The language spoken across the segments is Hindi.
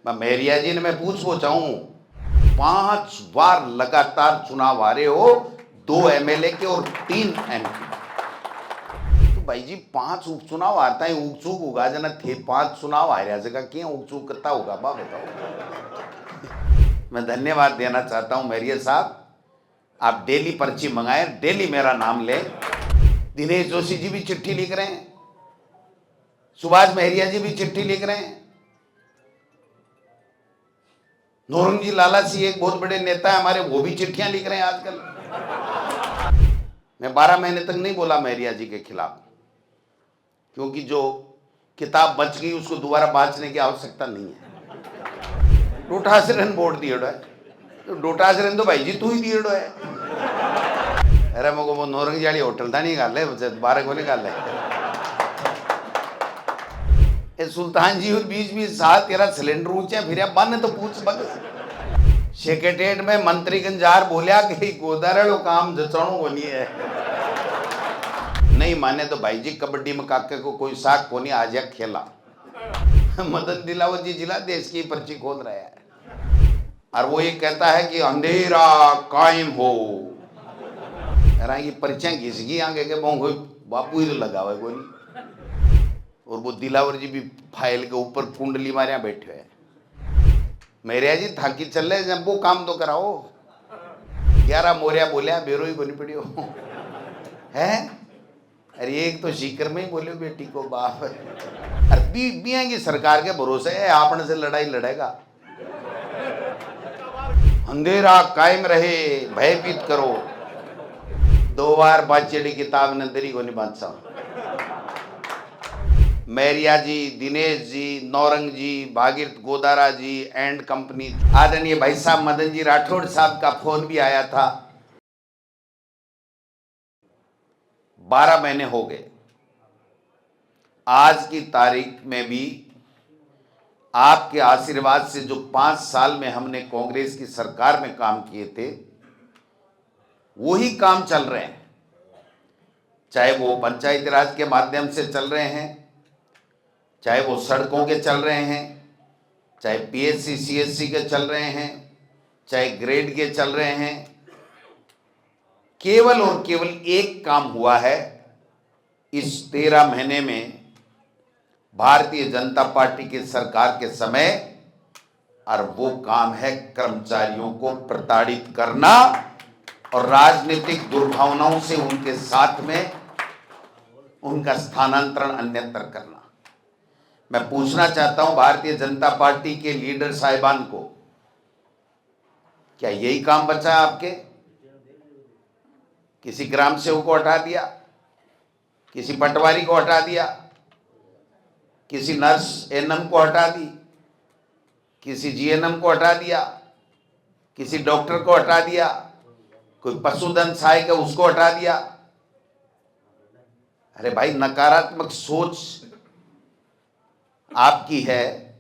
मैं मेहरिया जी ने मैं पूछा हूं, 5 बार लगातार चुनाव हारे हो, 2 एमएलए के और 3 एमपी। तो भाई जी 5 उपचुनाव हारता है, उगचूक होगा जना थे 5 चुनाव हारिया जगह क्या उगचूक करता होगा बा बताओ। मैं धन्यवाद देना चाहता हूं मेहरिया साहब, आप डेली पर्ची मंगाए, डेली मेरा नाम ले। दिनेश जोशी जी भी चिट्ठी लिख रहे हैं, सुभाष मेहरिया जी भी चिट्ठी लिख रहे हैं, नौरंग जी लाला सिंह एक बहुत बड़े नेता है हमारे, वो भी चिट्ठियां लिख रहे हैं आजकल। मैं 12 महीने तक नहीं बोला मेहरिया जी के खिलाफ, क्योंकि जो किताब बच गई उसको दोबारा बांचने की आवश्यकता नहीं है। डोटासरन बोर्ड दिएड़ो है, तो डोटासरन तो भाई जी तू ही दिएड़ो है। अरे मगो वो नौरंग जाली होटल था नहीं गाल है 12 को निकाल है। सुल्तान जी और 20-20 साल तेरा सिलेंडर ऊंचे फिर बन तो पूछ बग सेक्रेटेरिएट में मंत्री गंजार बोलिया कि गोदारेलो काम जचणो को नहीं है। नहीं माने तो भाई जी कबड्डी में काके को कोई साख को नहीं आज खेला। मदन दिलावर जी जिला देश की पर्ची खोल रहा है और वो ये कहता है कि अंधेरा कायम हो। अरे ये पर्चियां घिस गई आगे के बापू ही तो लगा हुआ है कोई नहीं। और वो दिलावर जी भी फाइल के ऊपर कुंडली मारिया बैठे हैं। मेरे जी थाकी चल रहे जब वो काम तो कराओ। 11 मोरिया बोलिया बेरो ही बनी पड़ी हो है। अरे एक तो सीकर में ही बोले बेटी को बाप। अरे बिया की सरकार के भरोसे है, आपने से लड़ाई लड़ेगा। अंधेरा कायम रहे, भयभीत करो। 2 बार बाचेड़ी किताब ने दरी को नहीं बादशाह। मेहरिया जी, दिनेश जी, नौरंग जी, भागीरथ गोदारा जी एंड कंपनी। आदरणीय भाई साहब मदन जी राठौड़ साहब का फोन भी आया था। 12 महीने हो गए, आज की तारीख में भी आपके आशीर्वाद से जो 5 साल में हमने कांग्रेस की सरकार में काम किए थे वही काम चल रहे हैं। चाहे वो पंचायती राज के माध्यम से चल रहे हैं, चाहे वो सड़कों के चल रहे हैं, चाहे पीएससी सीएससी के चल रहे हैं, चाहे ग्रेड के चल रहे हैं। केवल और केवल एक काम हुआ है इस 13 महीने में भारतीय जनता पार्टी की सरकार के समय, और वो काम है कर्मचारियों को प्रताड़ित करना और राजनीतिक दुर्भावनाओं से उनके साथ में उनका स्थानांतरण अन्यत्र करना। मैं पूछना चाहता हूं भारतीय जनता पार्टी के लीडर साहिबान को, क्या यही काम बचा है आपके? किसी ग्राम सेवक को हटा दिया, किसी पटवारी को हटा दिया, किसी नर्स एएनएम को हटा दी, किसी जीएनएम को हटा दिया, किसी डॉक्टर को हटा दिया, कोई पशुधन सहायक है उसको हटा दिया। अरे भाई नकारात्मक सोच आपकी है।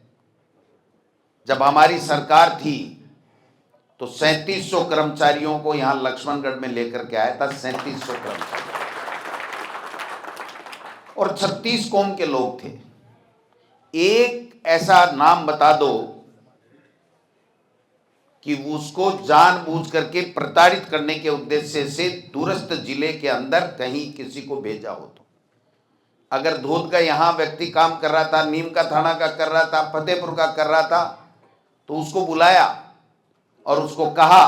जब हमारी सरकार थी तो 3700 कर्मचारियों को यहां लक्ष्मणगढ़ में लेकर के आया था, 3700 कर्मचारी, और 36 कौम के लोग थे। एक ऐसा नाम बता दो कि उसको जानबूझ करके प्रताड़ित करने के उद्देश्य से दूरस्थ जिले के अंदर कहीं किसी को भेजा हो। तो अगर धोद का यहां व्यक्ति काम कर रहा था, नीम का थाना का कर रहा था, फतेहपुर का कर रहा था, तो उसको बुलाया और उसको कहा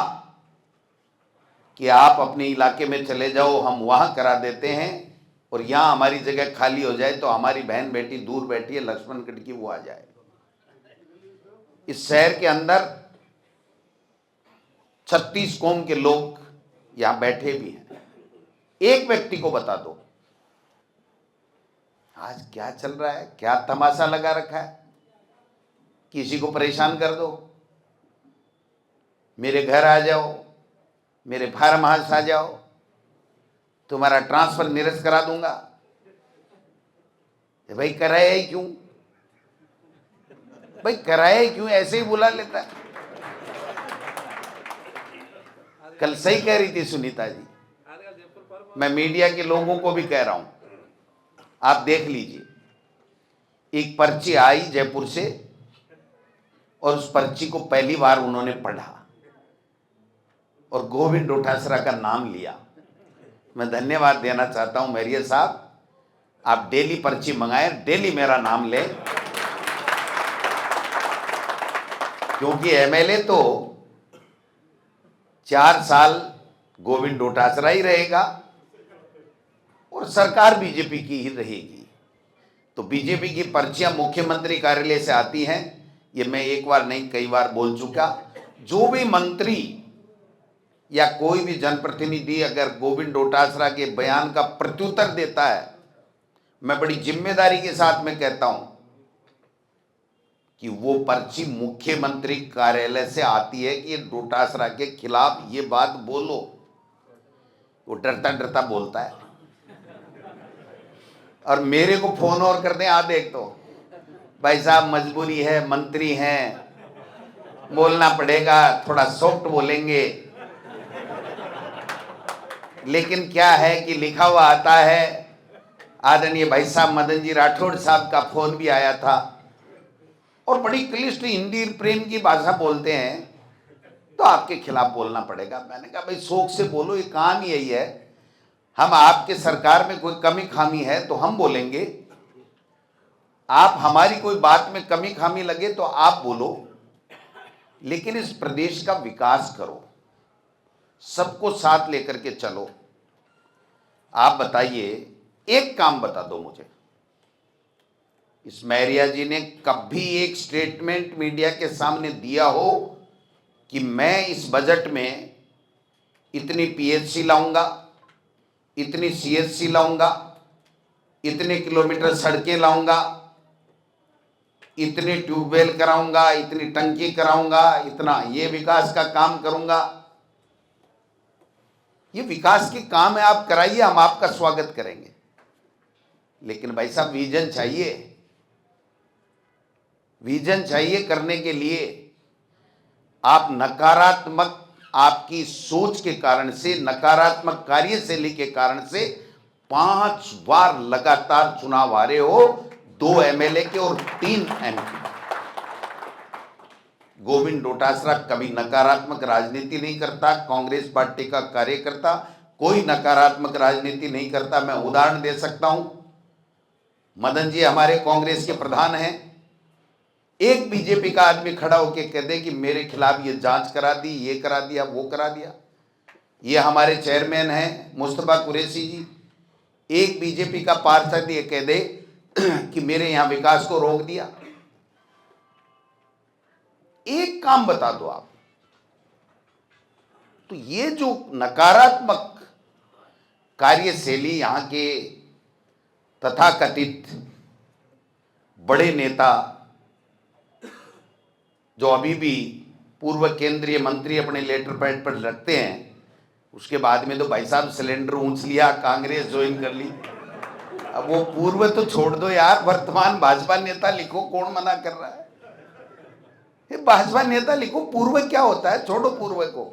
कि आप अपने इलाके में चले जाओ, हम वहां करा देते हैं, और यहां हमारी जगह खाली हो जाए तो हमारी बहन बेटी दूर बैठी है लक्ष्मणगढ़ की, वो आ जाए। इस शहर के अंदर 36 कौम के लोग यहां बैठे भी हैं। एक व्यक्ति को बता दो आज क्या चल रहा है, क्या तमाशा लगा रखा है। किसी को परेशान कर दो, मेरे घर आ जाओ, मेरे फार्म हाउस आ जाओ, तुम्हारा ट्रांसफर निरस्त करा दूंगा। भाई कराया ही क्यों? भाई कराया ही क्यों? ऐसे ही बुला लेता है। कल सही कह रही थी सुनीता जी, मैं मीडिया के लोगों को भी कह रहा हूं, आप देख लीजिए। एक पर्ची आई जयपुर से और उस पर्ची को पहली बार उन्होंने पढ़ा और गोविंद डोटासरा का नाम लिया। मैं धन्यवाद देना चाहता हूं मेरिया साहब, आप डेली पर्ची मंगाएं, डेली मेरा नाम लें, क्योंकि एमएलए तो 4 साल गोविंद डोटासरा ही रहेगा और सरकार बीजेपी की ही रहेगी। तो बीजेपी की पर्चियां मुख्यमंत्री कार्यालय से आती हैं, ये मैं एक बार नहीं कई बार बोल चुका। जो भी मंत्री या कोई भी जनप्रतिनिधि अगर गोविंद डोटासरा के बयान का प्रत्युत्तर देता है, मैं बड़ी जिम्मेदारी के साथ में कहता हूं कि वो पर्ची मुख्यमंत्री कार्यालय से आती है कि डोटासरा के खिलाफ ये बात बोलो। वो डरता डरता बोलता है और मेरे को फोन और करते हैं, आ देख तो भाई साहब मजबूरी है, मंत्री हैं, बोलना पड़ेगा, थोड़ा सॉफ्ट बोलेंगे। लेकिन क्या है कि लिखा हुआ आता है, आदरणीय भाई साहब मदन जी राठौड़ साहब का फोन भी आया था और बड़ी क्लिष्ट हिंदी प्रेम की भाषा बोलते हैं, तो आपके खिलाफ बोलना पड़ेगा। मैंने कहा भाई शौक से बोलो, ये काम ही यही है। हम आपके सरकार में कोई कमी खामी है तो हम बोलेंगे, आप हमारी कोई बात में कमी खामी लगे तो आप बोलो, लेकिन इस प्रदेश का विकास करो, सबको साथ लेकर के चलो। आप बताइए, एक काम बता दो मुझे, इस मैरिया जी ने कभी एक स्टेटमेंट मीडिया के सामने दिया हो कि मैं इस बजट में इतनी पीएचसी लाऊंगा, इतनी सीएचसी लाऊंगा, इतने किलोमीटर सड़कें लाऊंगा, इतने ट्यूबवेल कराऊंगा, इतनी टंकी कराऊंगा, इतना ये विकास का काम करूंगा? ये विकास के काम है, आप कराइए, हम आपका स्वागत करेंगे। लेकिन भाई साहब विजन चाहिए, विजन चाहिए करने के लिए। आप नकारात्मक, आपकी सोच के कारण से, नकारात्मक कार्यशैली के कारण से 5 बार लगातार चुनाव हारे हो, 2 एमएलए के और 3 एमपी। गोविंद डोटासरा कभी नकारात्मक राजनीति नहीं करता, कांग्रेस पार्टी का कार्यकर्ता कोई नकारात्मक राजनीति नहीं करता। मैं उदाहरण दे सकता हूं, मदन जी हमारे कांग्रेस के प्रधान हैं, एक बीजेपी का आदमी खड़ा होकर कह दे कि मेरे खिलाफ ये जांच करा दी, ये करा दिया, वो करा दिया। ये हमारे चेयरमैन हैं मुस्तफा कुरैशी जी, एक बीजेपी का पार्षद ये कह दे कि मेरे यहां विकास को रोक दिया। एक काम बता दो आप। तो ये जो नकारात्मक कार्यशैली यहां के तथाकथित बड़े नेता, जो अभी भी पूर्व केंद्रीय मंत्री अपने लेटर पैड पर रखते हैं, उसके बाद में तो भाई साहब सिलेंडर ऊंच लिया, कांग्रेस ज्वाइन कर ली। अब वो पूर्व तो छोड़ दो यार, वर्तमान भाजपा नेता लिखो, कौन मना कर रहा है? ये भाजपा नेता लिखो, पूर्व क्या होता है, छोड़ो पूर्व को,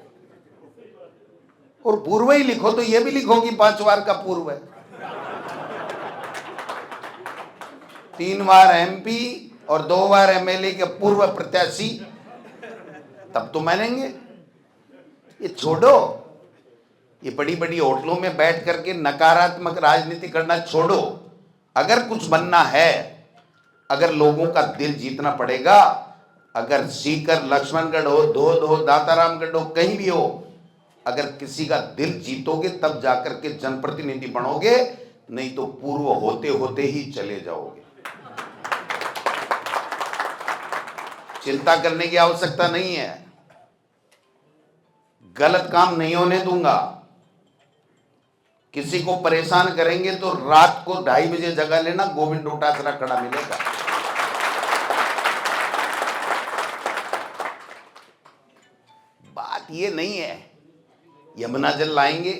और पूर्व ही लिखो तो ये भी लिखो कि 5 बार का पूर्व है, 3 बार एमपी और 2 बार एमएलए के पूर्व प्रत्याशी, तब तो मानेंगे। ये छोड़ो, ये बड़ी बड़ी होटलों में बैठ करके नकारात्मक राजनीति करना छोड़ो। अगर कुछ बनना है, अगर लोगों का दिल जीतना पड़ेगा, अगर सीकर लक्ष्मणगढ़ हो, धोद हो, दातारामगढ़ हो, कहीं भी हो, अगर किसी का दिल जीतोगे तब जाकर के जनप्रतिनिधि बनोगे, नहीं तो पूर्व होते होते ही चले जाओगे। चिंता करने की आवश्यकता नहीं है, गलत काम नहीं होने दूंगा। किसी को परेशान करेंगे तो रात को 2:30 बजे जगह लेना, गोविंद डोटासरा खड़ा मिलेगा। बात ये नहीं है यमुना जल लाएंगे,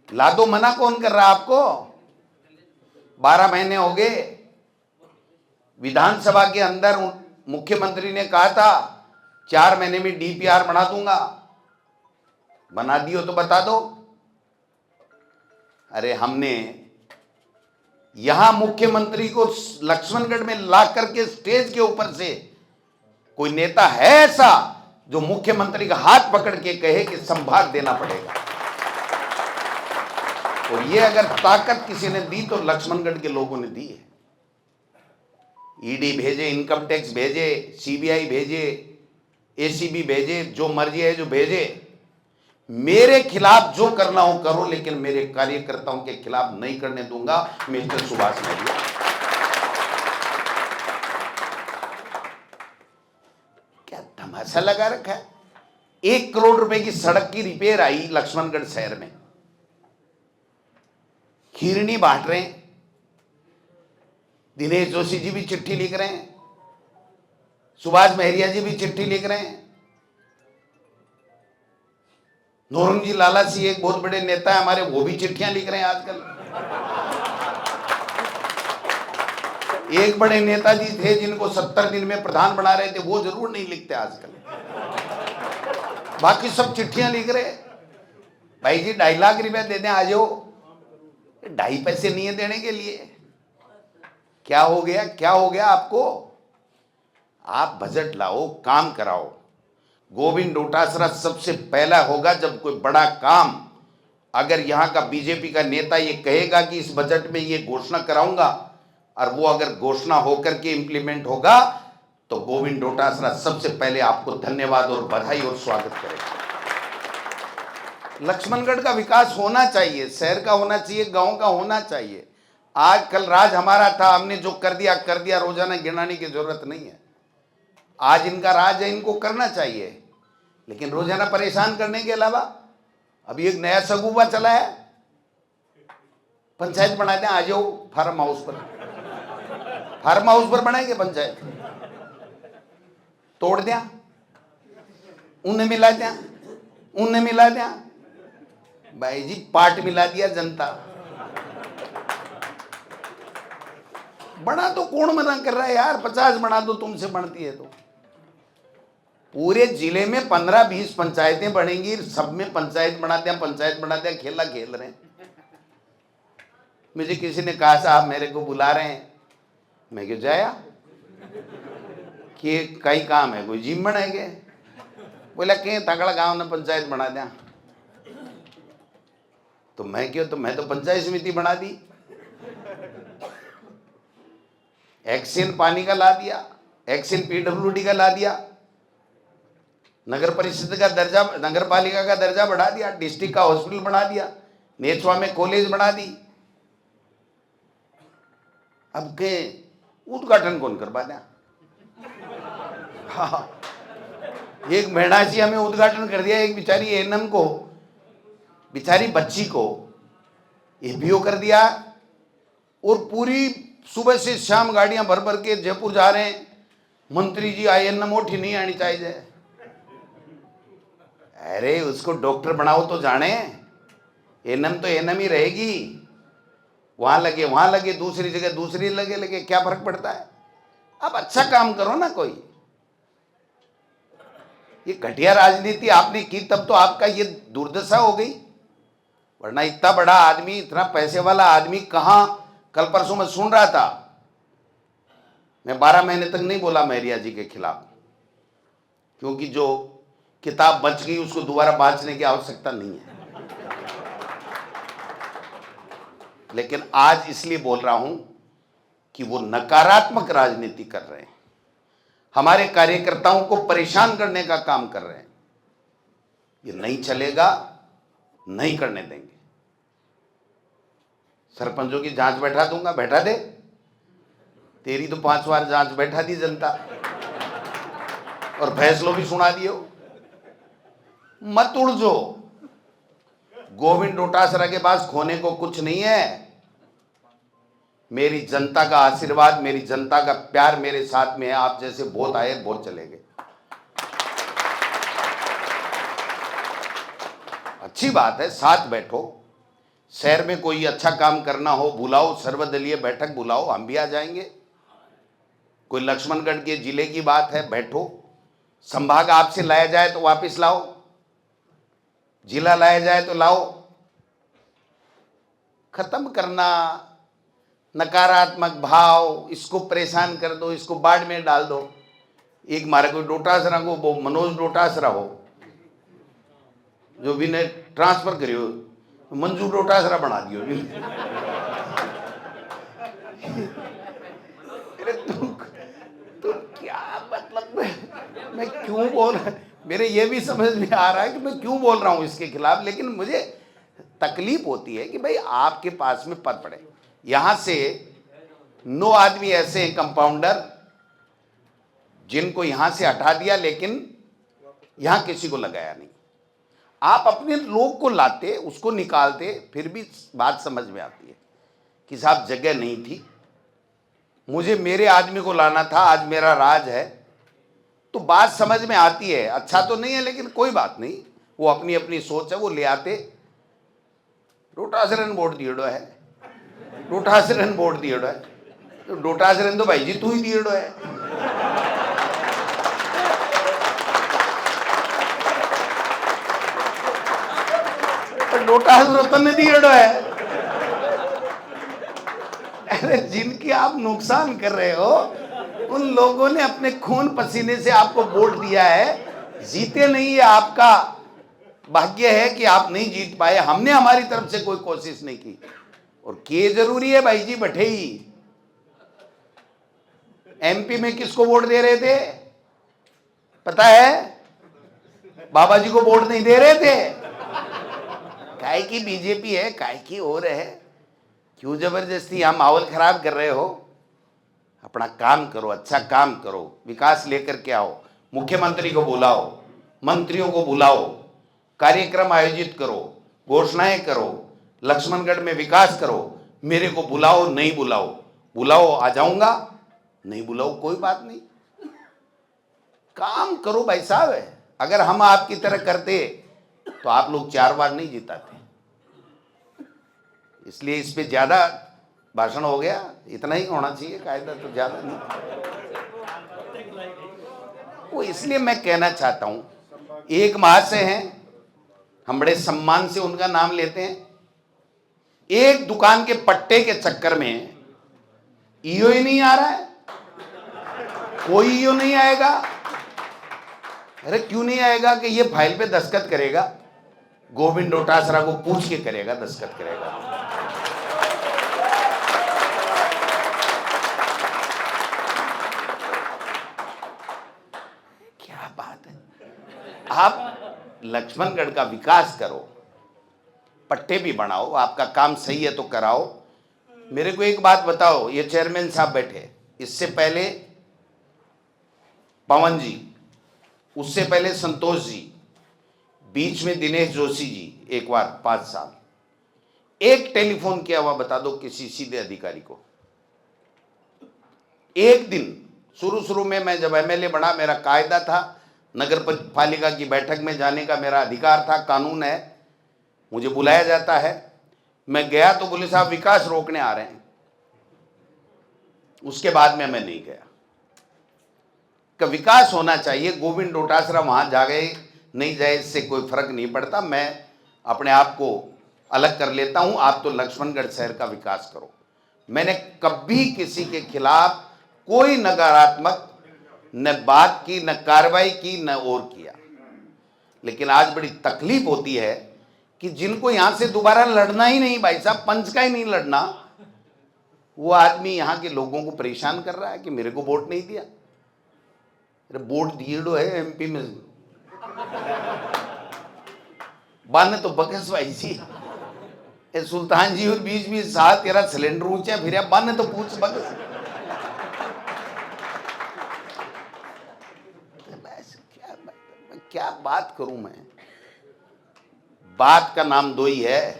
ला दो, मना कौन कर रहा आपको? 12 महीने हो गए, विधानसभा के अंदर मुख्यमंत्री ने कहा था 4 महीने में डीपीआर बना दूंगा, बना दियो तो बता दो। अरे हमने यहां मुख्यमंत्री को लक्ष्मणगढ़ में ला करके स्टेज के ऊपर से कोई नेता है ऐसा जो मुख्यमंत्री का हाथ पकड़ के कहे कि संभाग देना पड़ेगा? और ये अगर ताकत किसी ने दी तो लक्ष्मणगढ़ के लोगों ने दी है। ईडी भेजे, इनकम टैक्स भेजे, सीबीआई भेजे, एसीबी भेजे, जो मर्जी है जो भेजे। मेरे खिलाफ जो करना हो करो, लेकिन मेरे कार्यकर्ताओं के खिलाफ नहीं करने दूंगा। मिस्टर सुभाष महरिया, क्या तमाशा लगा रखा है? 1 करोड़ रुपए की सड़क की रिपेयर आई लक्ष्मणगढ़ शहर में, खीरनी बांट रहे हैं। दिनेश जोशी जी भी चिट्ठी लिख रहे हैं, सुभाष महरिया जी भी चिट्ठी लिख रहे हैं, नौरंगी लाला सिंह एक बहुत बड़े नेता है हमारे, वो भी चिट्ठियां लिख रहे हैं आजकल। एक बड़े नेताजी थे जिनको 70 दिन में प्रधान बना रहे थे, वो जरूर नहीं लिखते आजकल, बाकी सब चिट्ठियां लिख रहे। भाई जी 2.5 लाख रुपया दे दें, आ जाओ। 2.5 पैसे नहीं है देने के लिए। क्या हो गया, क्या हो गया आपको? आप बजट लाओ, काम कराओ। गोविंद डोटासरा सबसे पहला होगा जब कोई बड़ा काम, अगर यहां का बीजेपी का नेता ये कहेगा कि इस बजट में ये घोषणा कराऊंगा, और वो अगर घोषणा होकर के इंप्लीमेंट होगा, तो गोविंद डोटासरा सबसे पहले आपको धन्यवाद और बधाई और स्वागत करेगा। लक्ष्मणगढ़ का विकास होना चाहिए, शहर का होना चाहिए, गांव का होना चाहिए। आज कल राज हमारा था, हमने जो कर दिया कर दिया, रोजाना गिनाने की जरूरत नहीं है। आज इनका राज है, इनको करना चाहिए, लेकिन रोजाना परेशान करने के अलावा। अभी एक नया सगुबा चला है, पंचायत बना दें, आ जाओ फार्म हाउस पर। फार्म हाउस पर बनाएंगे पंचायत, तोड़ दिया, उन्हें मिला दिया, उन्हें मिला दिया। भाई जी पार्ट मिला दिया जनता। बना तो कौन मना कर रहा है यार? 50 बना दो, तुमसे बनती है तो। पूरे जिले में 15-20 पंचायतें बनेंगी, सब में पंचायत बना दिया, पंचायत बना दिया, खेला खेल रहे हैं। मुझे किसी ने कहा साहब मेरे को बुला रहे हैं, मैं क्यों जाया कि कई काम है, कोई जिम बनाएंगे? बोला कि तगड़ा गांव ने पंचायत बना दिया, तो मैं क्यों, तो मैं तो पंचायत समिति बना दी। एक्शन पानी का ला दिया, एक्शन पीडब्ल्यूडी का ला दिया, नगर परिषद का दर्जा, नगर पालिका का दर्जा बढ़ा दिया, डिस्ट्रिक्ट का हॉस्पिटल बना दिया, नेचवा में कॉलेज बना दी। अब के उद्घाटन कौन करवा दिया? हाँ, एक मेणासिया में उद्घाटन कर दिया, एक बेचारी एनएम को, बेचारी बच्ची को एबीओ कर दिया, और पूरी सुबह से शाम गाड़ियां भर भर के जयपुर जा रहे हैं। मंत्री जी आई एनएम उठी नहीं आनी चाहिए। अरे उसको डॉक्टर बनाओ तो जाने, एनएम तो एनएम ही रहेगी, वहां लगे वहां लगे, दूसरी जगह दूसरी लगे लगे, क्या फर्क पड़ता है? अब अच्छा काम करो ना कोई। ये घटिया राजनीति आपने की तब तो आपका ये दुर्दशा हो गई, वरना इतना बड़ा आदमी, इतना पैसे वाला आदमी कहां। कल परसों में सुन रहा था, मैं 12 महीने तक नहीं बोला महरिया जी के खिलाफ, क्योंकि जो किताब बच गई उसको दोबारा बांचने की आवश्यकता नहीं है। लेकिन आज इसलिए बोल रहा हूं कि वो नकारात्मक राजनीति कर रहे हैं, हमारे कार्यकर्ताओं को परेशान करने का काम कर रहे हैं। ये नहीं चलेगा, नहीं करने देंगे। सरपंचों की जांच बैठा दूंगा, बैठा दे, तेरी तो 5 बार जांच बैठा दी जनता, और फैसलों भी सुना दियो। मत उलझो, गोविंद डोटासरा के पास खोने को कुछ नहीं है। मेरी जनता का आशीर्वाद, मेरी जनता का प्यार मेरे साथ में है। आप जैसे बहुत आए, बहुत चले गए। अच्छी बात है, साथ बैठो। शहर में कोई अच्छा काम करना हो बुलाओ, सर्वदलीय बैठक बुलाओ, हम भी आ जाएंगे। कोई लक्ष्मणगढ़ के जिले की बात है, बैठो। संभाग आपसे लाया जाए तो वापस लाओ, जिला लाया जाए तो लाओ। खत्म करना नकारात्मक भाव, इसको परेशान कर दो, इसको बाढ़ में डाल दो। एक मारे कोई डोटासरा को वो मनोज डोटासरा हो जो भी ने ट्रांसफर करियो मंजू डोटासरा बना दियो। अरे तू क्या मतलब मैं क्यों बोल रहा, मेरे ये भी समझ में आ रहा है कि मैं क्यों बोल रहा हूं इसके खिलाफ, लेकिन मुझे तकलीफ होती है कि भाई आपके पास में पद पड़े। यहां से 9 आदमी ऐसे हैं कंपाउंडर जिनको यहां से हटा दिया, लेकिन यहां किसी को लगाया नहीं। आप अपने लोग को लाते, उसको निकालते, फिर भी बात समझ में आती है कि साहब जगह नहीं थी, मुझे मेरे आदमी को लाना था, आज मेरा राज है, तो बात समझ में आती है। अच्छा तो नहीं है लेकिन कोई बात नहीं, वो अपनी अपनी सोच है, वो ले आते। डोटासरन बोर्ड दिएड़ो है, डोटासरन बोर्ड दिएड़ो है, तो डोटासरन तो भाई जी तू ही दिएड़ो है। डोटासरो तो नहीं दिएड़ो है। अरे जिनकी आप नुकसान कर रहे हो उन लोगों ने अपने खून पसीने से आपको वोट दिया है, जीते नहीं, ये आपका भाग्य है कि आप नहीं जीत पाए। हमने हमारी तरफ से कोई कोशिश नहीं की, और किए जरूरी है भाई जी। बठेई एमपी में किसको वोट दे रहे थे पता है? बाबा जी को वोट नहीं दे रहे थे। काय की बीजेपी है, काय की और है, क्यों जबरदस्ती यहाँ माहौल खराब कर रहे हो? अपना काम करो, अच्छा काम करो, विकास लेकर के आओ, मुख्यमंत्री को बुलाओ, मंत्रियों को बुलाओ, कार्यक्रम आयोजित करो, घोषणाएं करो, लक्ष्मणगढ़ में विकास करो। मेरे को बुलाओ, नहीं बुलाओ, बुलाओ आ जाऊंगा, नहीं बुलाओ कोई बात नहीं, काम करो भाई साहब। अगर हम आपकी तरह करते तो आप लोग 4 बार नहीं जिताते। इसलिए इस पे ज्यादा भाषण हो गया, इतना ही होना चाहिए, कायदा तो ज्यादा नहीं। वो इसलिए मैं कहना चाहता हूं, एक महाशय हैं, हम बड़े सम्मान से उनका नाम लेते हैं, एक दुकान के पट्टे के चक्कर में ईओ ही नहीं आ रहा है, कोई ईओ नहीं आएगा। अरे क्यों नहीं आएगा कि ये फाइल पे दस्तखत करेगा, गोविंद डोटासरा को पूछ के करेगा, दस्तखत करेगा। क्या बात है, आप लक्ष्मणगढ़ का विकास करो, पट्टे भी बनाओ, आपका काम सही है तो कराओ। मेरे को एक बात बताओ, ये चेयरमैन साहब बैठे, इससे पहले पवन जी, उससे पहले संतोष जी, बीच में दिनेश जोशी जी, एक बार 5 साल। एक टेलीफोन किया हुआ बता दो किसी सीधे अधिकारी को? एक दिन शुरू में मैं जब एमएलए बना, मेरा कायदा था, नगर पालिका की बैठक में जाने का मेरा अधिकार था, कानून है, मुझे बुलाया जाता है। मैं गया तो बोले साहब विकास रोकने आ रहे हैं। उसके बाद में मैं नहीं गया। का विकास होना चाहिए, गोविंद डोटासरा वहां जा गए नहीं जाए इससे कोई फर्क नहीं पड़ता, मैं अपने आप को अलग कर लेता हूं। आप तो लक्ष्मणगढ़ शहर का विकास करो। मैंने कभी किसी के खिलाफ कोई नकारात्मक न बात की, न कार्रवाई की, न और किया। लेकिन आज बड़ी तकलीफ होती है कि जिनको यहां से दोबारा लड़ना ही नहीं, भाई साहब पंच का ही नहीं लड़ना, वो आदमी यहां के लोगों को परेशान कर रहा है कि मेरे को वोट नहीं दिया। अरे वोट दिएड़ो है एमपी में, बाने तो बकस भाई जी, ए सुल्तान जी और 20-20 साल तेरा सिलेंडर ऊंचा फिर बाने तो पूछ बकस। क्या बात करूं मैं? बात का नाम दो ही है,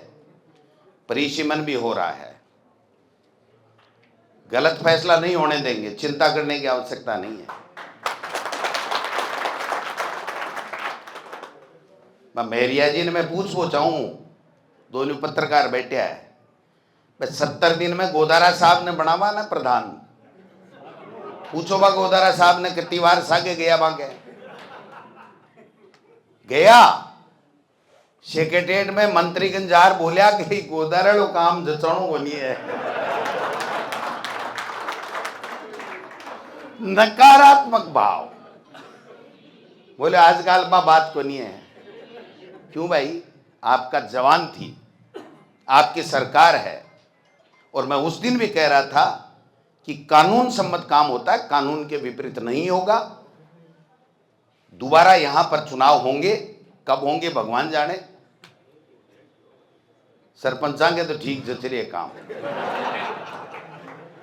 परिसीमन भी हो रहा है। गलत फैसला नहीं होने देंगे, चिंता करने की आवश्यकता नहीं है। मैं मेहरिया जी ने मैं पूछा हूं, दोनों पत्रकार बैठे है, 70 दिन में गोदारा साहब ने बनावा ना प्रधान, पूछो बा गोदारा साहब ने कितनी बार सागे गया बागे गया। सेक्रेटेरिएट में मंत्री गंजार बोलिया कि गोदारा लो काम जचणो को नहीं है। नकारात्मक भाव, बोले आजकल माँ बात को नहीं है। क्यों भाई, आपका जवान थी, आपकी सरकार है। और मैं उस दिन भी कह रहा था कि कानून सम्मत काम होता है, कानून के विपरीत नहीं होगा। दोबारा यहां पर चुनाव होंगे, कब होंगे भगवान जाने। सरपंचांगे तो ठीक जचरे काम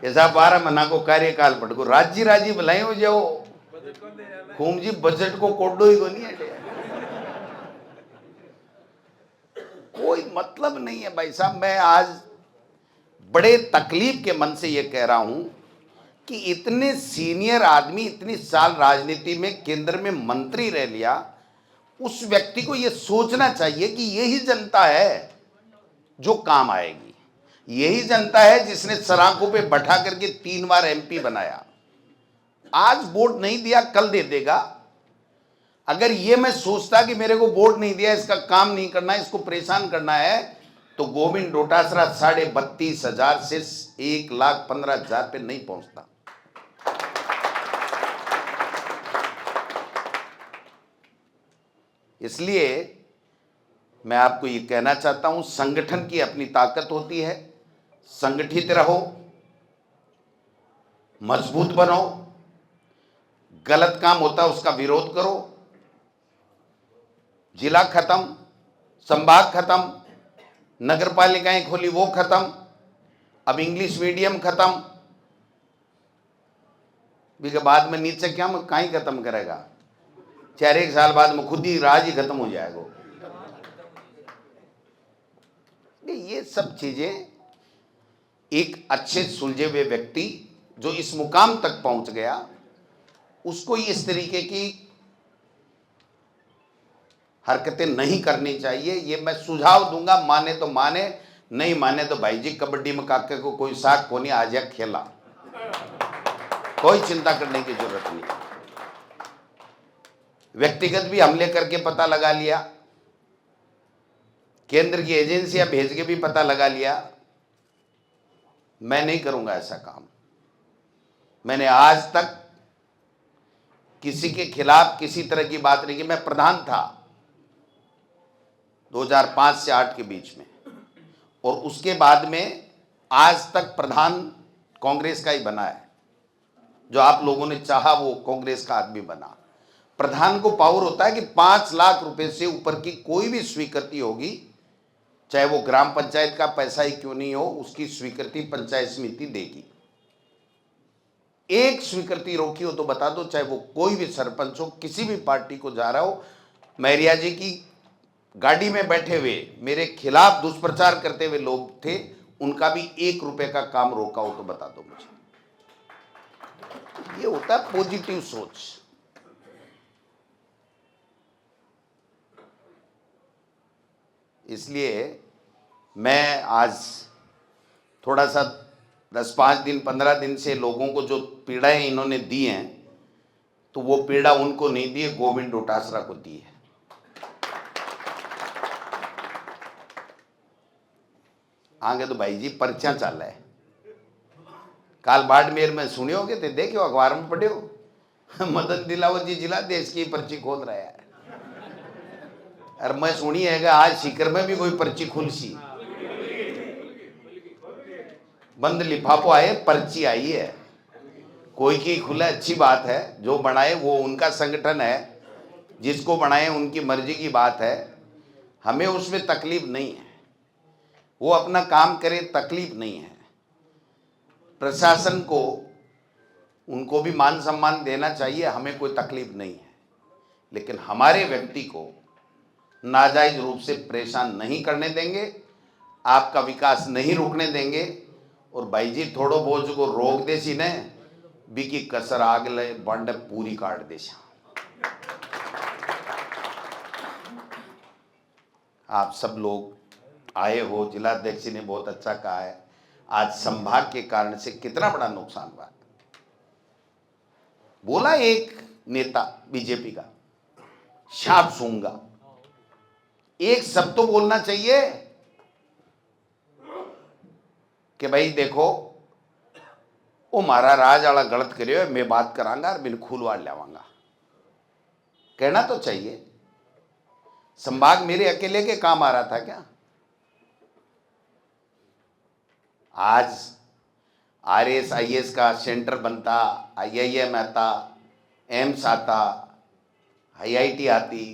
ऐसा 12 महीना को कार्यकाल पड़को राज्य राजी भलाई हो जाओ खूम जी बजट को कोडो ही को नहीं है। कोई मतलब नहीं है भाई साहब। मैं आज बड़े तकलीफ के मन से यह कह रहा हूं कि इतने सीनियर आदमी, इतनी साल राजनीति में, केंद्र में मंत्री रह लिया, उस व्यक्ति को यह सोचना चाहिए कि यही जनता है जो काम आएगी। यही जनता है जिसने सराखों पे बैठा करके 3 बार एमपी बनाया। आज वोट नहीं दिया, कल दे देगा। अगर ये मैं सोचता कि मेरे को वोट नहीं दिया, इसका काम नहीं करना है, इसको परेशान करना है, तो गोविंद डोटासरा 32,500 से 1,15,000 पे नहीं पहुंचता। इसलिए मैं आपको ये कहना चाहता हूं, संगठन की अपनी ताकत होती है। संगठित रहो, मजबूत बनो, गलत काम होता है उसका विरोध करो। जिला खत्म, संभाग खत्म, नगर पालिकाएं खोली वो खत्म, अब इंग्लिश मीडियम खत्म, भी बाद में नीचे क्या में कहीं खत्म करेगा। 4-1 साल बाद में खुद ही राज ही खत्म हो जाएगा। ये सब चीजें, एक अच्छे सुलझे हुए व्यक्ति जो इस मुकाम तक पहुंच गया, उसको इस तरीके की हरकतें नहीं करनी चाहिए। ये मैं सुझाव दूंगा, माने तो माने, नहीं माने तो भाई जी कबड्डी में काके को कोई साख को नहीं, आ जा खेला, कोई चिंता करने की जरूरत नहीं। व्यक्तिगत भी हमले करके पता लगा लिया, केंद्र की एजेंसियां भेज के भी पता लगा लिया। मैं नहीं करूंगा ऐसा काम। मैंने आज तक किसी के खिलाफ किसी तरह की बात नहीं की। मैं प्रधान था 2005 से 8 के बीच में, और उसके बाद में आज तक प्रधान कांग्रेस का ही बना है। जो आप लोगों ने चाहा वो कांग्रेस का आदमी बना। प्रधान को पावर होता है कि 5 लाख रुपए से ऊपर की कोई भी स्वीकृति होगी, चाहे वो ग्राम पंचायत का पैसा ही क्यों नहीं हो, उसकी स्वीकृति पंचायत समिति देगी। एक स्वीकृति रोकी हो तो बता दो, चाहे वो कोई भी सरपंच हो, किसी भी पार्टी को जा रहा हो। मैरिया जी की गाड़ी में बैठे हुए मेरे खिलाफ दुष्प्रचार करते हुए लोग थे, उनका भी 1 रुपए का काम रोका हो तो बता दो मुझे। ये होता है पॉजिटिव सोच। इसलिए मैं आज थोड़ा सा 10-5 दिन 15 दिन से लोगों को जो पीड़ाएं इन्होंने दी हैं, तो वो पीड़ा उनको नहीं दी है, गोविंद डोटासरा को दी है। आगे तो भाई जी पर्चा चल रहा है। काल बाड़मेर में सुने होगे, तो देखो अखबार में पढ़े हो मदन दिलावर जी जिला देश की पर्ची खोल रहा है। और मैं सुनी है कि आज सीकर में भी कोई पर्ची खुल सी, बंद लिफाफो आए, पर्ची आई है। कोई की खुला, अच्छी बात है। जो बनाए वो उनका संगठन है, जिसको बनाए उनकी मर्जी की बात है। हमें उसमें तकलीफ नहीं है, वो अपना काम करे, तकलीफ नहीं है। प्रशासन को उनको भी मान सम्मान देना चाहिए, हमें कोई तकलीफ नहीं है। लेकिन हमारे व्यक्ति को नाजायज रूप से परेशान नहीं करने देंगे, आपका विकास नहीं रुकने देंगे। और भाई जी थोड़ो बहुत को रोक दे सी ने बिकी कसर आग ले बंड पूरी काट दे। आप सब लोग आए हो, जिलाध्यक्ष ने बहुत अच्छा कहा है। आज संभाग के कारण से कितना बड़ा नुकसान हुआ। बोला एक नेता बीजेपी का, शाप सूंगा, एक शब्द तो बोलना चाहिए कि भाई देखो वो मारा राज वाला गलत करियो, मैं बात करांगा और बिन खूलवाड़ लावांगा। कहना तो चाहिए। संभाग मेरे अकेले के काम आ रहा था क्या? आज आरएस आईएएस का सेंटर बनता, आईआईएम आता, एम्स आता, आईआईटी आती,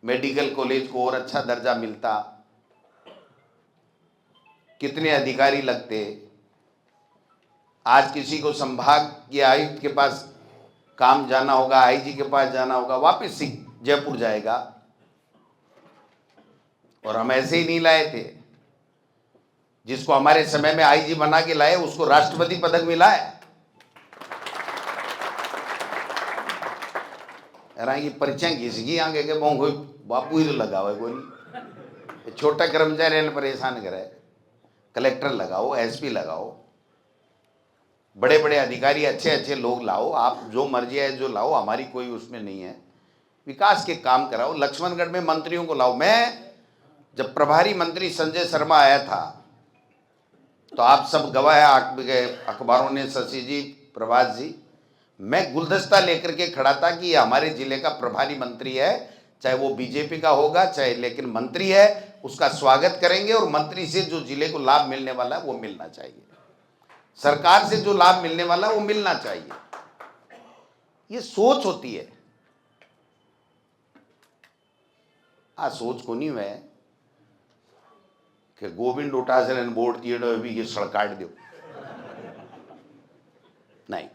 मेडिकल कॉलेज को और अच्छा दर्जा मिलता, कितने अधिकारी लगते। आज किसी को संभाग या आयुक्त के पास काम जाना होगा, आईजी के पास जाना होगा, वापस से जयपुर जाएगा। और हम ऐसे ही नहीं लाए थे। जिसको हमारे समय में आईजी बना के लाए उसको राष्ट्रपति पदक मिला है। की परिचय घिसगी आगे के कोई बापू ही तो लगा हुआ है, कोई छोटा कर्मचारी ने परेशान करे। कलेक्टर लगाओ, एसपी लगाओ, बड़े बड़े अधिकारी, अच्छे अच्छे लोग लाओ, आप जो मर्जी है जो लाओ, हमारी कोई उसमें नहीं है। विकास के काम कराओ। लक्ष्मणगढ़ में मंत्रियों को लाओ। मैं जब प्रभारी मंत्री संजय शर्मा आया था तो आप सब गवाह है, अखबारों ने, शशि जी, प्रभात जी, मैं गुलदस्ता लेकर के खड़ा था कि ये हमारे जिले का प्रभारी मंत्री है, चाहे वो बीजेपी का होगा चाहे, लेकिन मंत्री है, उसका स्वागत करेंगे और मंत्री से जो जिले को लाभ मिलने वाला है वो मिलना चाहिए। सरकार से जो लाभ मिलने वाला है वो मिलना चाहिए। ये सोच होती है। आ सोच को नहीं हुआ है कि गोविंद डोटासरा ने वोट दिए तो अभी ये सड़काट दो। नहीं,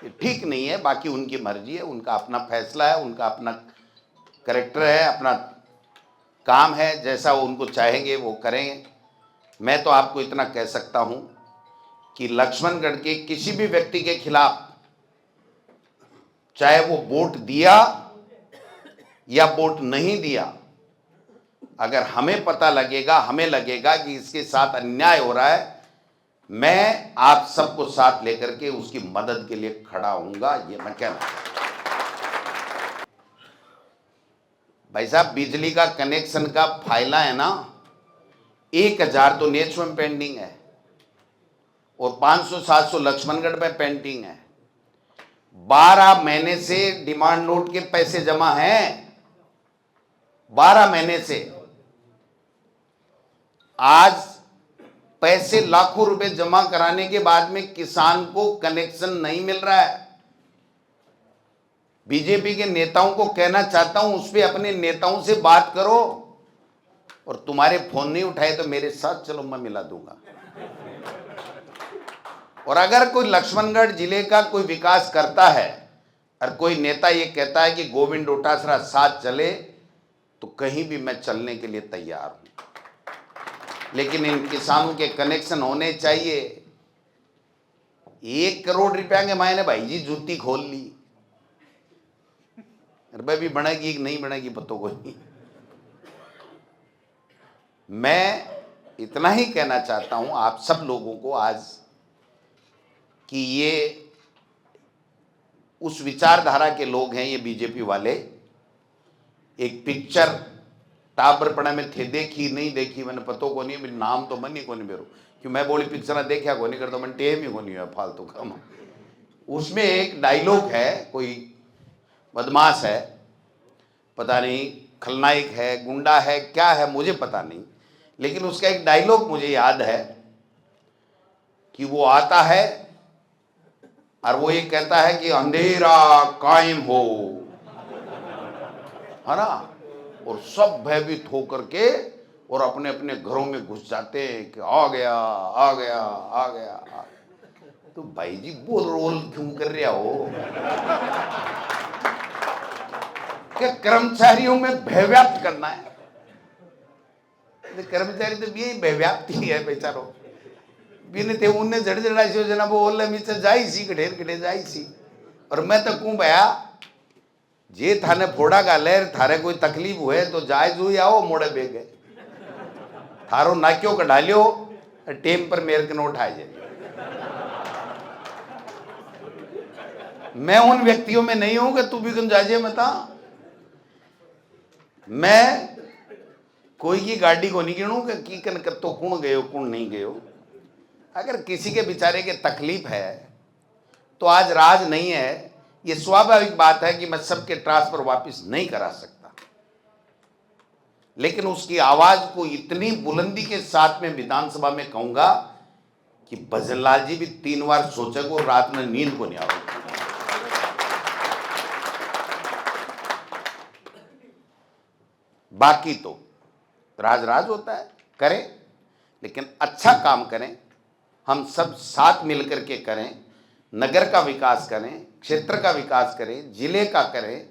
ये ठीक नहीं है। बाकी उनकी मर्जी है, उनका अपना फैसला है, उनका अपना कैरेक्टर है, अपना काम है, जैसा वो उनको चाहेंगे वो करेंगे। मैं तो आपको इतना कह सकता हूं कि लक्ष्मणगढ़ के किसी भी व्यक्ति के खिलाफ, चाहे वो वोट दिया या वोट नहीं दिया, अगर हमें पता लगेगा, हमें लगेगा कि इसके साथ अन्याय हो रहा है, मैं आप सबको साथ लेकर के उसकी मदद के लिए खड़ा होऊंगा। ये मैं कहना भाई साहब, बिजली का कनेक्शन का फाइला है ना, 1000 तो नेचुरल में पेंडिंग है और 500-700 लक्ष्मणगढ़ में पेंडिंग है। 12 महीने से डिमांड नोट के पैसे जमा हैं, 12 महीने से। आज पैसे लाखों रुपए जमा कराने के बाद में किसान को कनेक्शन नहीं मिल रहा है। बीजेपी के नेताओं को कहना चाहता हूं, उस पे अपने नेताओं से बात करो, और तुम्हारे फोन नहीं उठाए तो मेरे साथ चलो, मैं मिला दूंगा। और अगर कोई लक्ष्मणगढ़ जिले का कोई विकास करता है और कोई नेता ये कहता है कि गोविंद डोटासरा साथ चले, तो कहीं भी मैं चलने के लिए तैयार हूं। लेकिन इन किसानों के कनेक्शन होने चाहिए। 1 करोड़ रुपया के मायने भाई जी जूती खोल ली, रुपये भी बनेगी कि नहीं बनेगी पत्तों को नहीं। मैं इतना ही कहना चाहता हूं आप सब लोगों को आज कि ये उस विचारधारा के लोग हैं, ये बीजेपी वाले। एक पिक्चर टाबरपड़ा में थे, देखी नहीं देखी मैंने पतो को नहीं, मेरे नाम तो मन ही को नहीं मेरू, कि मैं बोली पिक्चर देखा को नहीं करता, मैं टेम ही को नहीं है फालतू का। उसमें एक डायलॉग है, कोई बदमाश है, पता नहीं खलनायक है, गुंडा है, क्या है मुझे पता नहीं, लेकिन उसका एक डायलॉग मुझे याद है कि वो आता है और वो ये कहता है कि अंधेरा कायम हो, है ना, और सब भयभीत होकर के और अपने अपने घरों में घुस जाते हैं कि आ गया आ गया आ गया। तो भाई जी वो रोल क्यों कर रहे हो? क्या कर्मचारियों में भय व्याप्त करना है? कर्मचारी तो यही भय व्याप्ति है बेचारो। बिन थे उन्हें जड़ जड़ा योजना बोल मीचे जाई सी कठेर कठे जाई सी। और मैं तो कहूं भैया, जे थाने फोड़ा का लहर थारे कोई तकलीफ हुए तो जायज हुई आओ मोड़े बेगे, थारो नाक्यों का डालियो टेम पर मेरे के नोट आए जाए। मैं उन व्यक्तियों में नहीं हूं कि तू भी कन जाजे मता। मैं कोई की गाड़ी को नहीं गिनू कि कन कत्तो कौन गयो कौन नहीं गयो। अगर किसी के बेचारे के तकलीफ है तो आज राज नहीं है ये स्वाभाविक बात है कि मैं सबके ट्रांसफर वापस नहीं करा सकता, लेकिन उसकी आवाज को इतनी बुलंदी के साथ में विधानसभा में कहूंगा कि भजनलाल जी भी 3 बार सोचेगो, रात में नींद को नहीं आएगी। बाकी तो राज राज होता है, करें, लेकिन अच्छा काम करें, हम सब साथ मिलकर के करें, नगर का विकास करें, क्षेत्र का विकास करें, जिले का करें,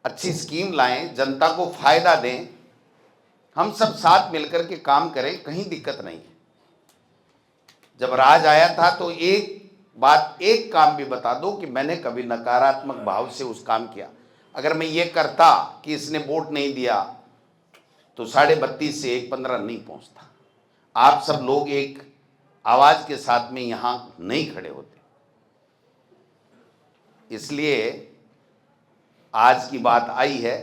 अच्छी स्कीम लाएं, जनता को फायदा दें, हम सब साथ मिलकर के काम करें, कहीं दिक्कत नहीं है। जब राज आया था तो एक काम भी बता दो कि मैंने कभी नकारात्मक भाव से उस काम किया। अगर मैं ये करता कि इसने वोट नहीं दिया तो 32.5 से 1.15 नहीं पहुंचता। आप सब लोग एक आवाज के साथ में यहां नहीं खड़े होते, इसलिए आज की बात आई है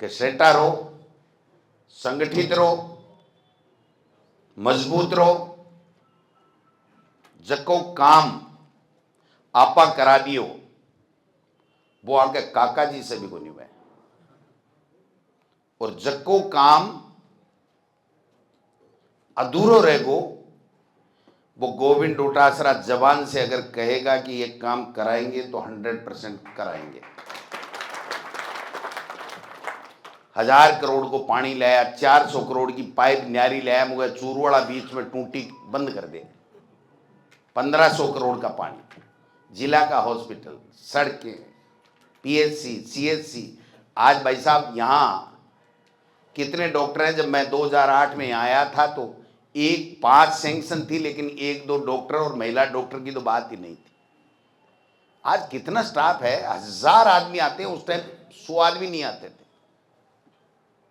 कि सेटा रहो, संगठित रहो, मजबूत रहो। जको काम आपा करा दियो वो आगे काका जी से भी को नहीं हुआ, और जको काम अधूरो रहेगो वो गोविंद डोटासरा जबान से अगर कहेगा कि ये काम कराएंगे तो 100% कराएंगे। 1000 करोड़ को पानी लाया, 400 करोड़ की पाइप न्यारी लाया, मुझे चूरवाड़ा बीच में टूटी बंद कर दे, 1500 करोड़ का पानी, जिला का हॉस्पिटल, सड़कें, पीएचसी, सीएचसी। आज भाई साहब यहाँ कितने डॉक्टर हैं? जब मैं 2008 में आया था तो 5 सैंक्शन थी, लेकिन 1-2 डॉक्टर और महिला डॉक्टर की तो बात ही नहीं थी। आज कितना स्टाफ है, 1000 आदमी आते हैं, उस टाइम 100 आदमी नहीं आते थे।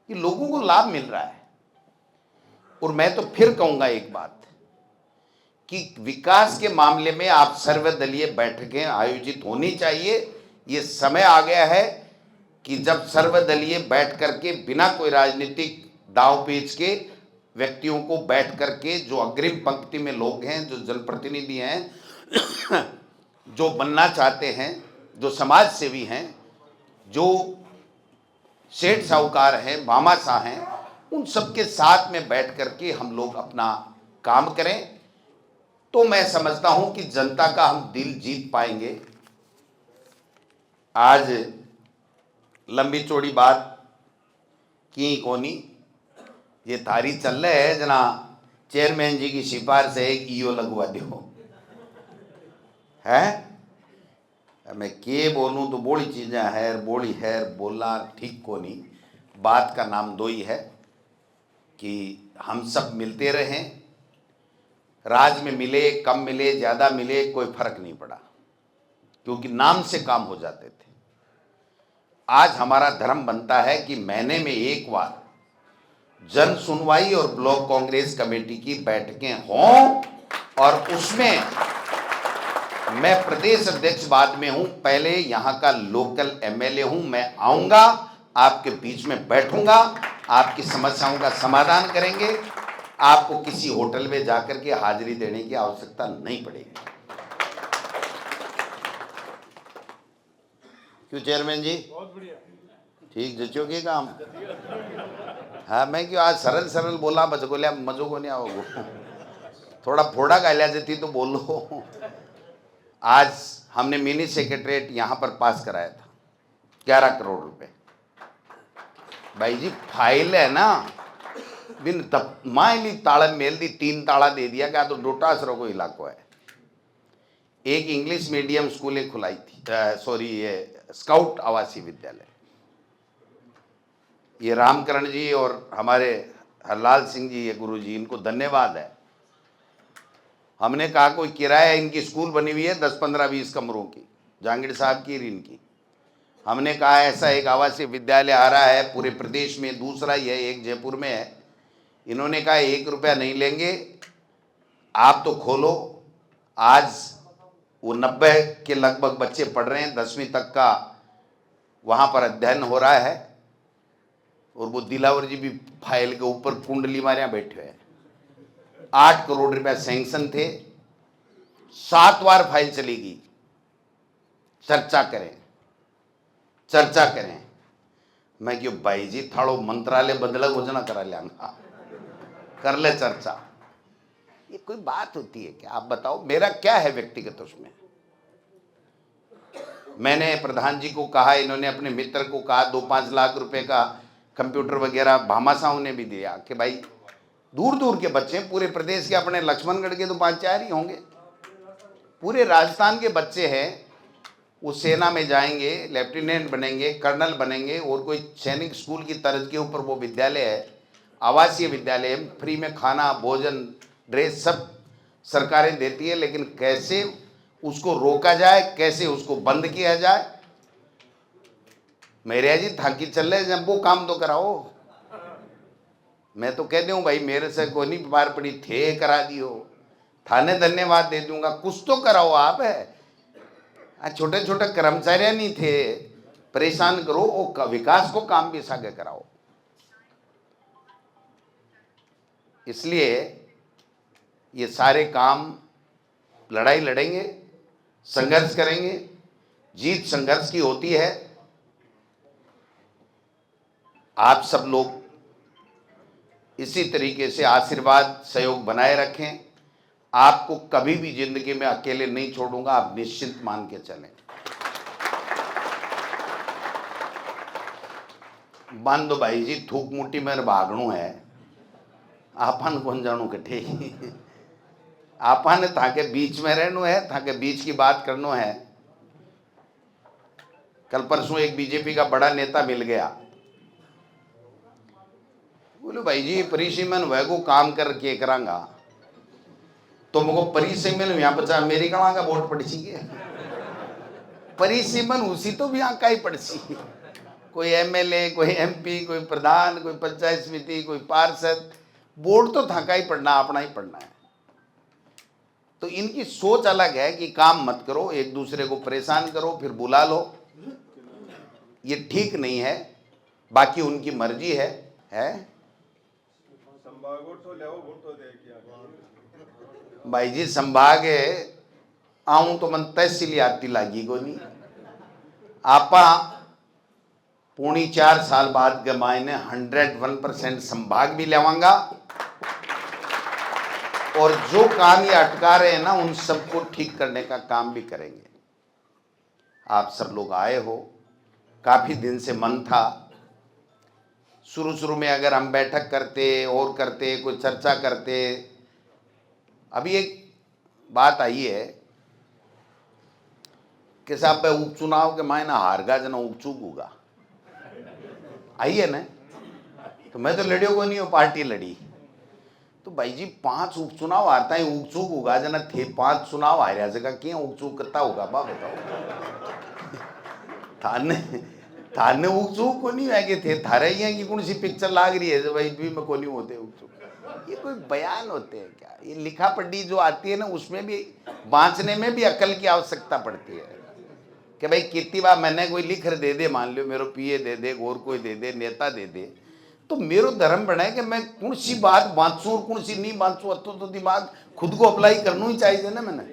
कि लोगों को लाभ मिल रहा है। और मैं तो फिर कहूंगा एक बात कि विकास के मामले में आप सर्वदलीय बैठकें आयोजित होनी चाहिए। ये समय आ गया है कि जब सर्वदलीय बैठ करके बिना कोई राजनीतिक दांव पेच के व्यक्तियों को बैठ करके, जो अग्रिम पंक्ति में लोग हैं, जो जनप्रतिनिधि हैं, जो बनना चाहते हैं, जो समाज सेवी हैं, जो सेठ साहूकार हैं, भामाशाह हैं, उन सबके साथ में बैठ करके हम लोग अपना काम करें तो मैं समझता हूं कि जनता का हम दिल जीत पाएंगे। आज लंबी चौड़ी बात की कोनी, ये थारी चल रहे है जना चेयरमैन जी की सिफारिश है एक ईओ लगवा दो है। मैं के बोलूं तो बोली चीज़ें है, बोली है, बोलना ठीक को नहीं। बात का नाम दो ही है कि हम सब मिलते रहें, राज में मिले, कम मिले, ज़्यादा मिले, कोई फर्क नहीं पड़ा, क्योंकि नाम से काम हो जाते थे। आज हमारा धर्म बनता है कि महीने में एक बार जन सुनवाई और ब्लॉक कांग्रेस कमेटी की बैठकें हों, और उसमें मैं प्रदेश अध्यक्ष बाद में हूं, पहले यहां का लोकल एमएलए हूं। मैं आऊंगा, आपके बीच में बैठूंगा, आपकी समस्याओं का समाधान करेंगे। आपको किसी होटल में जाकर के हाजिरी देने की आवश्यकता नहीं पड़ेगी। क्यों चेयरमैन जी? बहुत बढ़िया, ठीक जचोगे काम। हाँ, मैं क्यों आज सरल सरल बोला, बचगोलिया मजो को नहीं आओगे, थोड़ा फोड़ा गालिया देती तो बोलो। आज हमने मिनी सेक्रेटरीट यहाँ पर पास कराया था, 11 करोड़ रुपए। भाई जी फाइल है ना, बिन मायली ताड़ा मेल दी, 3 ताड़ा दे दिया, क्या तो डोटासरा को इलाको है। एक इंग्लिश मीडियम स्कूलें खुलाई थी, सॉरी ये स्काउट आवासीय विद्यालय। ये रामकरण जी और हमारे हरलाल सिंह जी, ये गुरु जी, इनको धन्यवाद है। हमने कहा कोई किराया, इनकी स्कूल बनी हुई है 10, 15, 20 कमरों की, जहांगीर साहब की इनकी। हमने कहा ऐसा एक आवासीय विद्यालय आ रहा है पूरे प्रदेश में, दूसरा ही है, एक जयपुर में है। इन्होंने कहा 1 रुपया नहीं लेंगे, आप तो खोलो। आज वो 90 के लगभग बच्चे पढ़ रहे हैं, 10वीं तक का वहाँ पर अध्ययन हो रहा है। और वो दिलावर जी भी फाइल के ऊपर कुंडली मारिया बैठे हैं। 8 करोड़ रुपया सैंक्शन थे, 7 बार फाइल चली गई, चर्चा करें, चर्चा करें। मैं क्यों भाई जी थाड़ो मंत्रालय बदला घोषणा करा लियांगा, कर ले चर्चा। ये कोई बात होती है क्या? आप बताओ, मेरा क्या है व्यक्तिगत उसमें? मैंने प्रधान जी को कहा, इन्होंने अपने मित्र को कहा, 2-5 लाख रुपए का कंप्यूटर वगैरह भामा साहू ने भी दिया कि भाई दूर दूर के बच्चे, पूरे प्रदेश के, अपने लक्ष्मणगढ़ के तो 5-4 ही होंगे, पूरे राजस्थान के बच्चे हैं, वो सेना में जाएंगे, लेफ्टिनेंट बनेंगे, कर्नल बनेंगे, और कोई सैनिक स्कूल की तर्ज के ऊपर वो विद्यालय है, आवासीय विद्यालय, फ्री में खाना, भोजन, ड्रेस सब सरकारें देती है। लेकिन कैसे उसको रोका जाए, कैसे उसको बंद किया जाए? मेरे जी थाकी चल रहे जब वो काम तो कराओ। मैं तो कह दूं भाई मेरे से कोई नहीं बार पड़ी थे, करा दियो, थाने धन्यवाद दे दूंगा, कुछ तो कराओ आप। है छोटे छोटे कर्मचारी नहीं थे, परेशान करो, वो विकास को काम भी सागे कराओ। इसलिए ये सारे काम लड़ाई लड़ेंगे, संघर्ष करेंगे, जीत संघर्ष की होती है। आप सब लोग इसी तरीके से आशीर्वाद सहयोग बनाए रखें। आपको कभी भी जिंदगी में अकेले नहीं छोड़ूंगा, आप निश्चिंत मान के चलें। मान दो भाई जी थूक मुट्ठी में भागणू है, आपन कौन जानू कटे आपन ताके बीच में रहनो है, ताके बीच की बात करनो है। कल परसों एक बीजेपी का बड़ा नेता मिल गया, बोले भाई जी परिसीमन वह को काम कर के करांगा, तो मुझको परिसीमन यहाँ बचा मेरी कहाँ का वोट पड़ सी परिसीमन उसी तो भी यहाँ का ही पड़ सी, कोई एमएलए, कोई एमपी, कोई प्रधान, कोई पंचायत समिति, कोई पार्षद, वोट तो था का ही पड़ना, अपना ही पड़ना है। तो इनकी सोच अलग है कि काम मत करो, एक दूसरे को परेशान करो, फिर बुला लो, ये ठीक नहीं है। बाकी उनकी मर्जी है? भाई जी संभाग आऊं तो मन तहसील आती लागी को नहीं, आपा पूरी 4 साल बाद के मायने 101% संभाग भी लेवांगा, और जो काम ये अटका रहे हैं ना उन सबको ठीक करने का काम भी करेंगे। आप सब लोग आए हो, काफी दिन से मन था, शुरू में अगर हम बैठक करते और करते, कोई चर्चा करते। अभी एक बात आई है कि साहब उपचुनाव के मायने हारगा जना उपचूक होगा, आई है ना, तो मैं तो लड़ियो को नहीं हो, पार्टी लड़ी। तो भाई जी 5 उपचुनाव हारता है, उपचूक होगा जना थे 5 चुनाव हारिया जगह क्या उपचूक करता होगा बा बताओ। थाने उपचूक को नहीं है कि थे थारे ही कि कौन सी पिक्चर लाग रही है भाई भी में को नहीं होते उपचूक। ये कोई बयान होते हैं क्या? ये लिखा पढ़ी जो आती है ना उसमें भी बांचने में भी अकल की आवश्यकता पड़ती है कि भाई कितनी बार मैंने कोई लिख दे दे, मान लो मेरे पीए दे दे, और कोई दे दे, नेता दे दे, तो मेरो धर्म बना है कि मैं कौन सी बात बांचूं और कौन सी नहीं बांचूं। तो दिमाग खुद को अप्लाई करना ही चाहिए ना। मैंने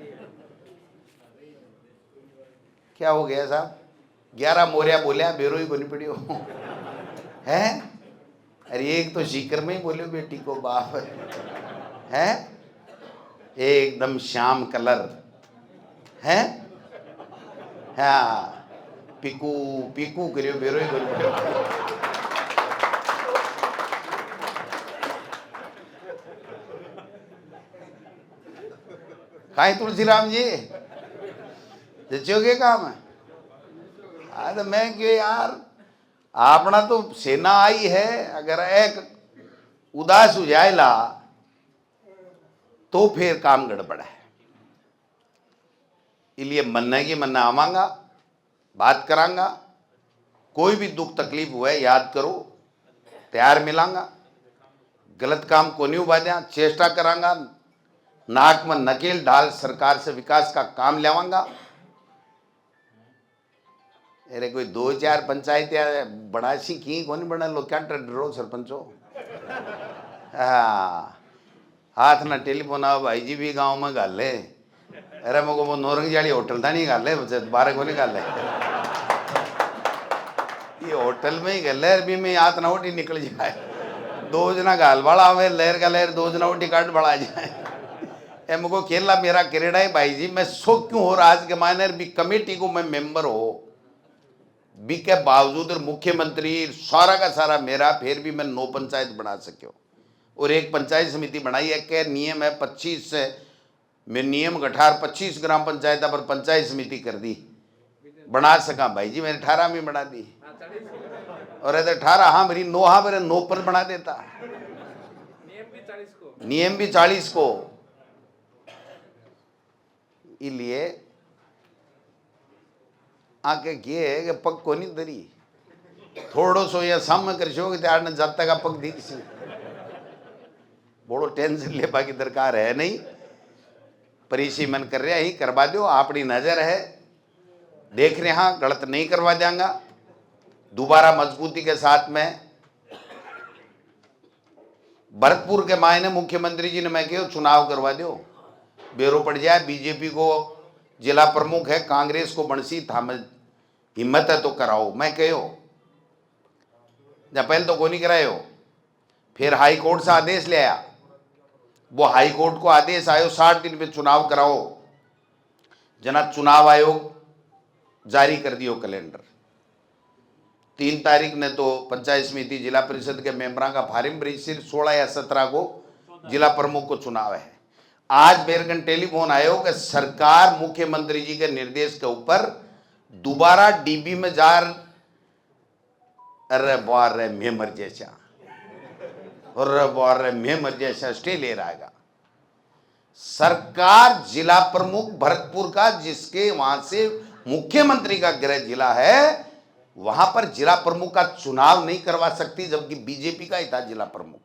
क्या हो गया साहब, 11 मोरिया बोलिया बेरो ही बनी पड़ी हो है। अरे एक तो सीकर में ही बोले बेटी को बाप है, एकदम श्याम कलर है, हाँ पीकू पीकू करियो बेरो ही बनी पड़ी। काहे तुलसीराम जी जचोगे काम है? तो मैं क्यों यार, अपना तो सेना आई है, अगर एक उदास हो जाएला तो फिर काम गड़बड़ है। इसलिए मन्ना की मन्ना आवांगा, बात करांगा, कोई भी दुख तकलीफ हुए याद करो, तैयार मिलांगा, गलत काम को नहीं उबाद्या, चेष्टा करांगा, नाक में नकेल डाल सरकार से विकास का काम लेवांगा। अरे कोई 2-4 पंचायत बड़ा सी की कौन बना लो, क्या डरो सरपंचो। हाँ हाथ ना टेलीफोन आओ भाई जी भी गांव में गाले अरे मको वो नौरंगी वाली होटल था नहीं गाल है 12 को निकाल ले ये होटल में ही गल अरबी में याद ना उठी निकल जाए 2 जना गाल बड़ा हमें लहर का लहर 2 जना उठी काट बढ़ा जाए मुझको खेला मेरा क्रेडा है भाई जी मैं सो क्यों हो रहा आज के मायने भी कमेटी को मैं मेंबर हो बी के बावजूद मुख्यमंत्री सारा का सारा मेरा फिर भी मैं 9 पंचायत बना सको और एक पंचायत समिति बनाई है के नियम है 25 से मैं नियम गठार 25 ग्राम पंचायत पर पंचायत समिति कर दी बना सका भाई जी मैंने 18 में बना दी और ऐसे 18 हाँ मेरी 9 हाँ मेरे 9 पर बना देता नियम भी 40 को इसलिए आके ये है कि पग को नहीं दरी थोड़ो सो या सामने कर शो कि त्यार ने जब तक पग दी किसी बड़ो टेंशन ले बाकी दरकार है नहीं परिसी मन कर रहा ही करवा दो अपनी नजर है देख रहे हाँ गलत नहीं करवा देंगा दोबारा मजबूती के साथ में भरतपुर के मायने मुख्यमंत्री जी ने मैं कहो चुनाव करवा दो बेरो पड़ जाए बीजेपी को जिला प्रमुख है कांग्रेस को बंसी थाम हिम्मत है तो कराओ मैं कहो जब पहले तो को नहीं करायो फिर हाई कोर्ट से आदेश ले आया वो हाई कोर्ट को आदेश आयो 60 दिन में चुनाव कराओ जना चुनाव आयोग जारी कर दियो कैलेंडर 3 तारीख ने तो पंचायत समिति जिला परिषद के मेंबरों का फार्म भरी सिर्फ 16 या 17 को जिला प्रमुख को चुनाव है आज मेरे कन टेलीफोन आयो कि सरकार मुख्यमंत्री जी के निर्देश के ऊपर दोबारा डीबी में जार अरे बार रे मैं मर जैसा अरे बार रे मैं मर जैसा स्टे ले रहेगा सरकार जिला प्रमुख भरतपुर का जिसके वहां से मुख्यमंत्री का गृह जिला है वहां पर जिला प्रमुख का चुनाव नहीं करवा सकती जबकि बीजेपी का ही था जिला प्रमुख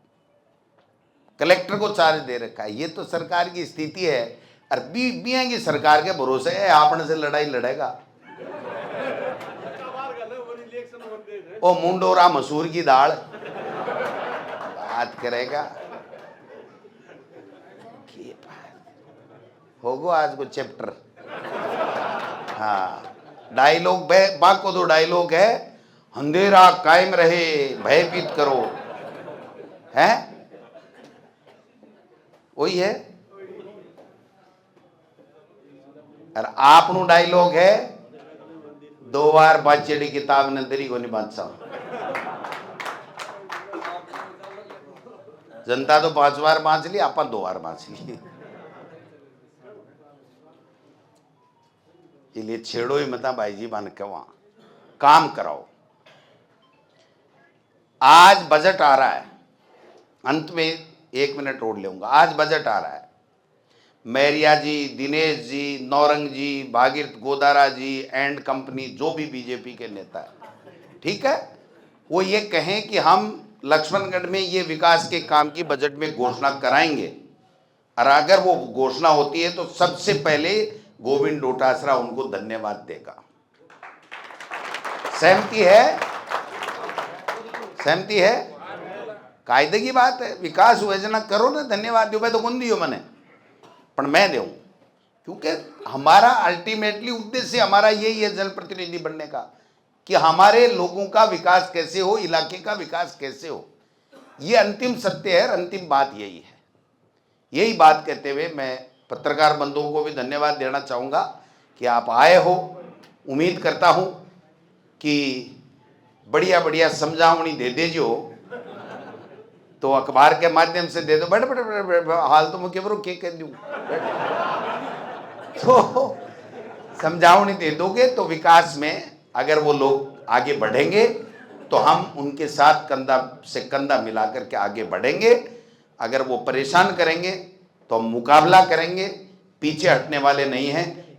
कलेक्टर को चार्ज दे रखा है ये तो सरकार की स्थिति है और बीएं की सरकार के भरोसे है आपने से लड़ाई लड़ेगा ओ मुंडोरा मसूर की दाल बात करेगा होगो आज को चैप्टर हाँ डायलॉग बाको दो डायलॉग है अंधेरा कायम रहे भयभीत करो है वही है और आपनो डायलॉग है 2 बार बाचेड़ी किताब ने दरी को नहीं बादशाह जनता तो 5 बार बांच ली आप 2 बार बांच ली इसलिए छेड़ो ही मता भाई जी बन के वहां काम कराओ आज बजट आ रहा है अंत में 1 मिनट रोड लूंगा आज बजट आ रहा है मैरिया जी दिनेश जी नौरंग जी भागीरथ गोदारा जी एंड कंपनी जो भी बीजेपी के नेता है ठीक है वो ये कहें कि हम लक्ष्मणगढ़ में ये विकास के काम की बजट में घोषणा कराएंगे और अगर वो घोषणा होती है तो सबसे पहले गोविंद डोटासरा उनको धन्यवाद देगा सहमति है कायदे की बात है विकास योजना करो ना धन्यवाद दो मैं तो कौन दियो मैंने पर मैं दूं क्योंकि हमारा अल्टीमेटली उद्देश्य हमारा यही है जनप्रतिनिधि बनने का कि हमारे लोगों का विकास कैसे हो इलाके का विकास कैसे हो ये अंतिम सत्य है अंतिम बात यही है यही बात कहते हुए मैं पत्रकार बंधुओं को भी धन्यवाद देना चाहूँगा कि आप आए हो उम्मीद करता हूँ कि बढ़िया बढ़िया समझावनी दे दीजिए तो अखबार के माध्यम से दे दो बड़े बड़े हाल तो मुख्य बरो क्या कह दूँ तो समझावनी दे दोगे तो विकास में अगर वो लोग आगे बढ़ेंगे तो हम उनके साथ कंधा से कंधा मिला करके आगे बढ़ेंगे अगर वो परेशान करेंगे तो हम मुकाबला करेंगे पीछे हटने वाले नहीं हैं